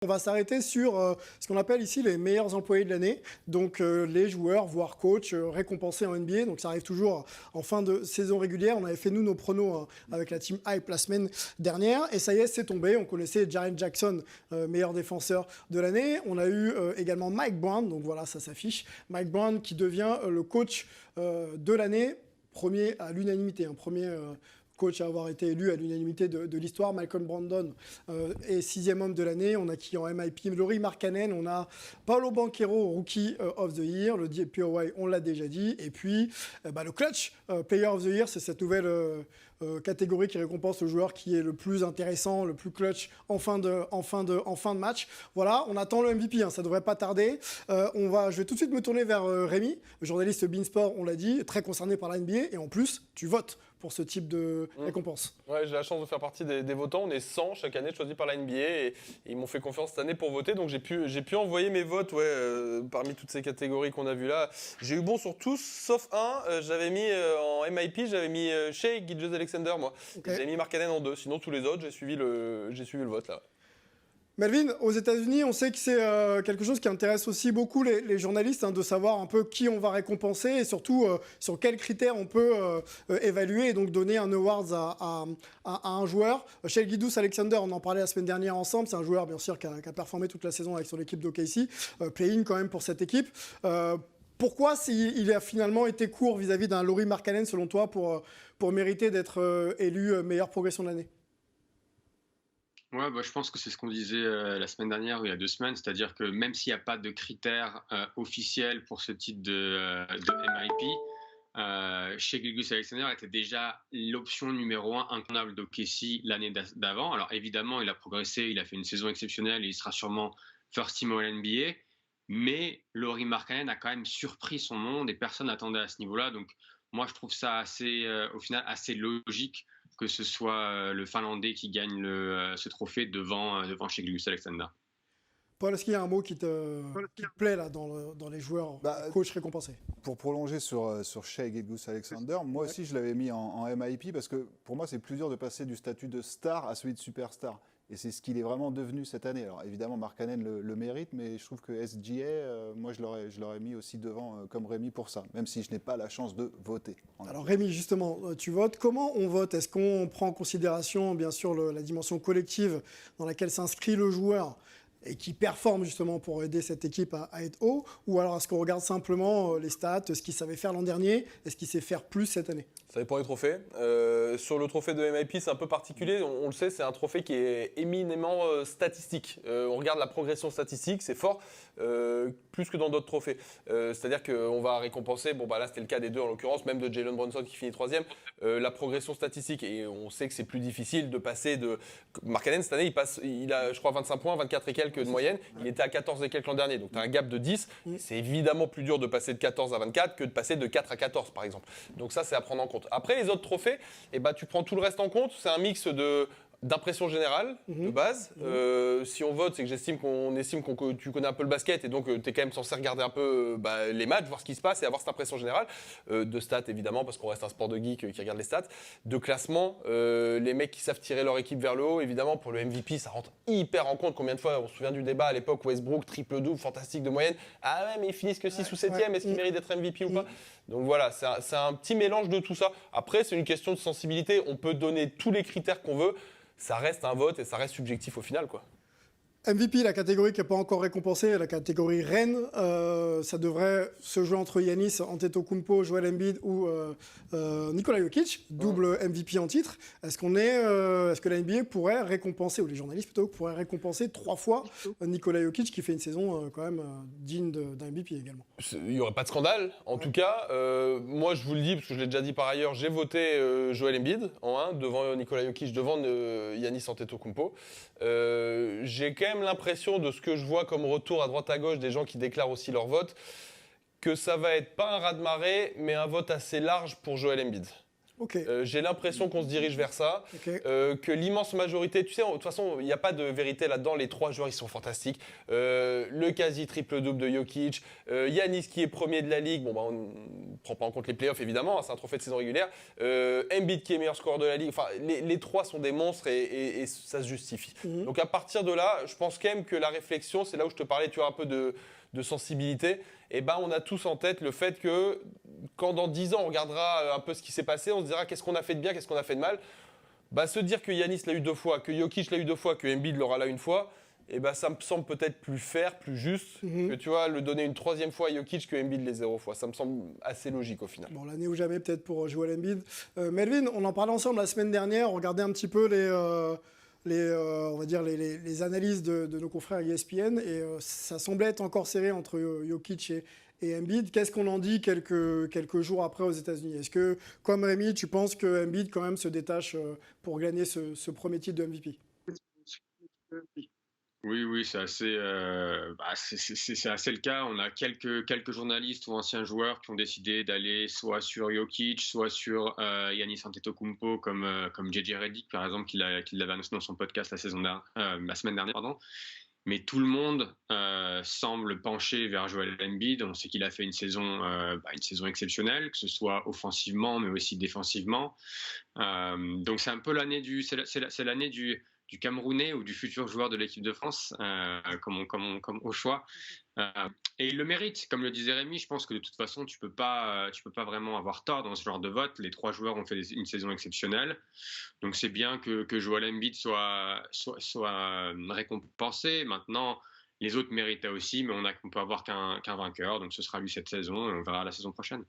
On va s'arrêter sur ce qu'on appelle ici les meilleurs employés de l'année, donc les joueurs, voire coachs, récompensés en NBA. Donc ça arrive toujours en fin de saison régulière. On avait fait nous nos pronos avec la team Hype la semaine dernière, et ça y est, c'est tombé. On connaissait Jaren Jackson, meilleur défenseur de l'année. On a eu également Mike Brown, donc voilà, ça s'affiche. Mike Brown qui devient le coach de l'année, premier à l'unanimité, premier coach à avoir été élu à l'unanimité de l'histoire. Malcolm Brogdon est 6e homme de l'année. On a qui en MIP? Lauri Markkanen. On a Paolo Banchero, Rookie of the Year. Le DPOY, on l'a déjà dit. Et puis, le Clutch Player of the Year, c'est cette nouvelle catégorie qui récompense le joueur qui est le plus intéressant, le plus clutch en fin de match. Voilà, on attend le MVP, ça ne devrait pas tarder. Je vais tout de suite me tourner vers Rémi, le journaliste Beansport, on l'a dit, très concerné par la NBA. Et en plus, tu votes pour ce type de récompense. Ouais, j'ai la chance de faire partie des votants. On est 100 chaque année choisis par la NBA et ils m'ont fait confiance cette année pour voter. Donc j'ai pu envoyer mes votes parmi toutes ces catégories qu'on a vues là. J'ai eu bon sur tous sauf un. J'avais mis en MIP, j'avais mis Shai Gilgeous-Alexander moi. Okay. J'avais mis Markkanen en 2. Sinon tous les autres, j'ai suivi le vote là. Melvin, aux États-Unis, on sait que c'est quelque chose qui intéresse aussi beaucoup les journalistes, de savoir un peu qui on va récompenser et surtout sur quels critères on peut évaluer et donc donner un award à un joueur. Shai Gilgeous-Alexander, on en parlait la semaine dernière ensemble, c'est un joueur bien sûr qui a performé toute la saison avec son équipe d'OKC, play-in quand même pour cette équipe. Pourquoi il a finalement été court vis-à-vis d'un Lauri Markkanen selon toi pour mériter d'être élu meilleure progression de l'année? Ouais, je pense que c'est ce qu'on disait la semaine dernière ou il y a 2 semaines, c'est-à-dire que même s'il n'y a pas de critères officiels pour ce type de MIP, Shai Gilgeous-Alexander était déjà l'option numéro 1 incontournable d'OKC l'année d'avant. Alors évidemment, il a progressé, il a fait une saison exceptionnelle et il sera sûrement first team All NBA, mais Lauri Markkanen a quand même surpris son monde et personne n'attendait à ce niveau-là. Donc moi, je trouve ça au final assez logique que ce soit le Finlandais qui gagne ce trophée devant Shai Gilgeous-Alexander. Paul, est-ce qu'il y a un mot qui te plaît là, dans les joueurs coachs récompensés? Pour prolonger sur Shai Gilgeous-Alexander, moi aussi je l'avais mis en MIP parce que pour moi c'est plus dur de passer du statut de star à celui de superstar. Et c'est ce qu'il est vraiment devenu cette année. Alors évidemment, Markkanen le mérite, mais je trouve que SGA, moi je l'aurais mis aussi devant comme Rémi pour ça, même si je n'ai pas la chance de voter. Alors Rémi, justement, tu votes. Comment on vote? Est-ce qu'on prend en considération, bien sûr, la dimension collective dans laquelle s'inscrit le joueur et qui performe justement pour aider cette équipe à être haut? Ou alors est-ce qu'on regarde simplement les stats, ce qu'il savait faire l'an dernier et ce qu'il sait faire plus cette année? Ça dépend des trophées. Sur le trophée de MIP, c'est un peu particulier. On le sait, c'est un trophée qui est éminemment statistique. On regarde la progression statistique, c'est fort, plus que dans d'autres trophées. C'est-à-dire qu'on va récompenser, là c'était le cas des deux en l'occurrence, même de Jalen Brunson qui finit 3e, la progression statistique. Et on sait que c'est plus difficile de passer de... Markkanen, cette année, il a, je crois, 25 points, 24 et quelques de moyenne. Il était à 14 et quelques l'an dernier. Donc tu as un gap de 10. C'est évidemment plus dur de passer de 14 à 24 que de passer de 4 à 14, par exemple. Donc ça, c'est à prendre en compte. Après, les autres trophées, tu prends tout le reste en compte. C'est un mix d'impression générale, de base. Si on vote, c'est que qu'on estime que tu connais un peu le basket et donc tu es quand même censé regarder un peu les matchs, voir ce qui se passe et avoir cette impression générale. De stats, évidemment, parce qu'on reste un sport de geek qui regarde les stats. De classement, les mecs qui savent tirer leur équipe vers le haut, évidemment, pour le MVP, ça rentre hyper en compte. Combien de fois, on se souvient du débat à l'époque, Westbrook, triple-double, fantastique de moyenne. Ah ouais, mais ils finissent que 6 ou 7e, est-ce qu'ils méritent d'être MVP ou pas? Donc voilà, c'est un petit mélange de tout ça. Après, c'est une question de sensibilité. On peut donner tous les critères qu'on veut. Ça reste un vote et ça reste subjectif au final, quoi. MVP, la catégorie qui n'est pas encore récompensée, la catégorie reine, ça devrait se jouer entre Giannis Antetokounmpo, Joel Embiid ou Nikola Jokic, double MVP en titre. Est-ce que la NBA pourrait récompenser, ou les journalistes plutôt, pourraient récompenser 3 fois Nikola Jokic qui fait une saison quand même digne d'un MVP également? Il n'y aurait pas de scandale, en tout cas. Moi, je vous le dis, parce que je l'ai déjà dit par ailleurs, j'ai voté Joel Embiid en 1, devant Nikola Jokic, devant Giannis Antetokounmpo. J'ai quand même l'impression de ce que je vois comme retour à droite à gauche des gens qui déclarent aussi leur vote, que ça va être pas un raz-de-marée, mais un vote assez large pour Joel Embiid. Ok. J'ai l'impression qu'on se dirige vers ça, Ok. que l'immense majorité, tu sais, de toute façon, il n'y a pas de vérité là-dedans, les 3 joueurs, ils sont fantastiques. Le quasi triple-double de Jokic, Giannis qui est premier de la ligue, bon, bah, on ne prend pas en compte les playoffs évidemment, hein, c'est un trophée de saison régulière. Embiid qui est meilleur scoreur de la ligue, enfin, les 3 sont des monstres et ça se justifie. Mhm. Donc à partir de là, je pense quand même que la réflexion, c'est là où je te parlais, tu vois, un peu de sensibilité, et ben on a tous en tête le fait que quand dans 10 ans on regardera un peu ce qui s'est passé, on se dira qu'est-ce qu'on a fait de bien, qu'est-ce qu'on a fait de mal. Bah, se dire que Giannis l'a eu 2 fois, que Jokic l'a eu 2 fois, que Embiid l'aura là une fois, et ben ça me semble peut-être plus fair, plus juste que tu vois le donner une 3e fois à Jokic que Embiid les 0 fois. Ça me semble assez logique au final. Bon, l'année ou jamais peut-être pour Joel Embiid. Melvin, on en parlait ensemble la semaine dernière, on regardait un petit peu on va dire les analyses de nos confrères ESPN et ça semblait être encore serré entre Jokic et Embiid. Qu'est-ce qu'on en dit quelques jours après aux États-Unis? Est-ce que, comme Rémi, tu penses que Embiid quand même se détache pour gagner ce premier titre de MVP? Oui, c'est assez, c'est assez le cas. On a quelques journalistes ou anciens joueurs qui ont décidé d'aller soit sur Jokic, soit sur Giannis Antetokounmpo, comme JJ Redick, par exemple, qui l'avait annoncé dans son podcast la semaine dernière, pardon. Mais tout le monde semble pencher vers Joel Embiid. On sait qu'il a fait une saison exceptionnelle, que ce soit offensivement, mais aussi défensivement. Donc c'est un peu l'année c'est l'année du Camerounais ou du futur joueur de l'équipe de France, comme au choix. Et il le mérite, comme le disait Rémi. Je pense que de toute façon, tu peux pas vraiment avoir tort dans ce genre de vote. Les 3 joueurs ont fait une saison exceptionnelle, donc c'est bien que Joel Embiid soit récompensé. Maintenant, les autres méritaient aussi, mais on peut avoir qu'un vainqueur, donc ce sera lui cette saison et on verra la saison prochaine.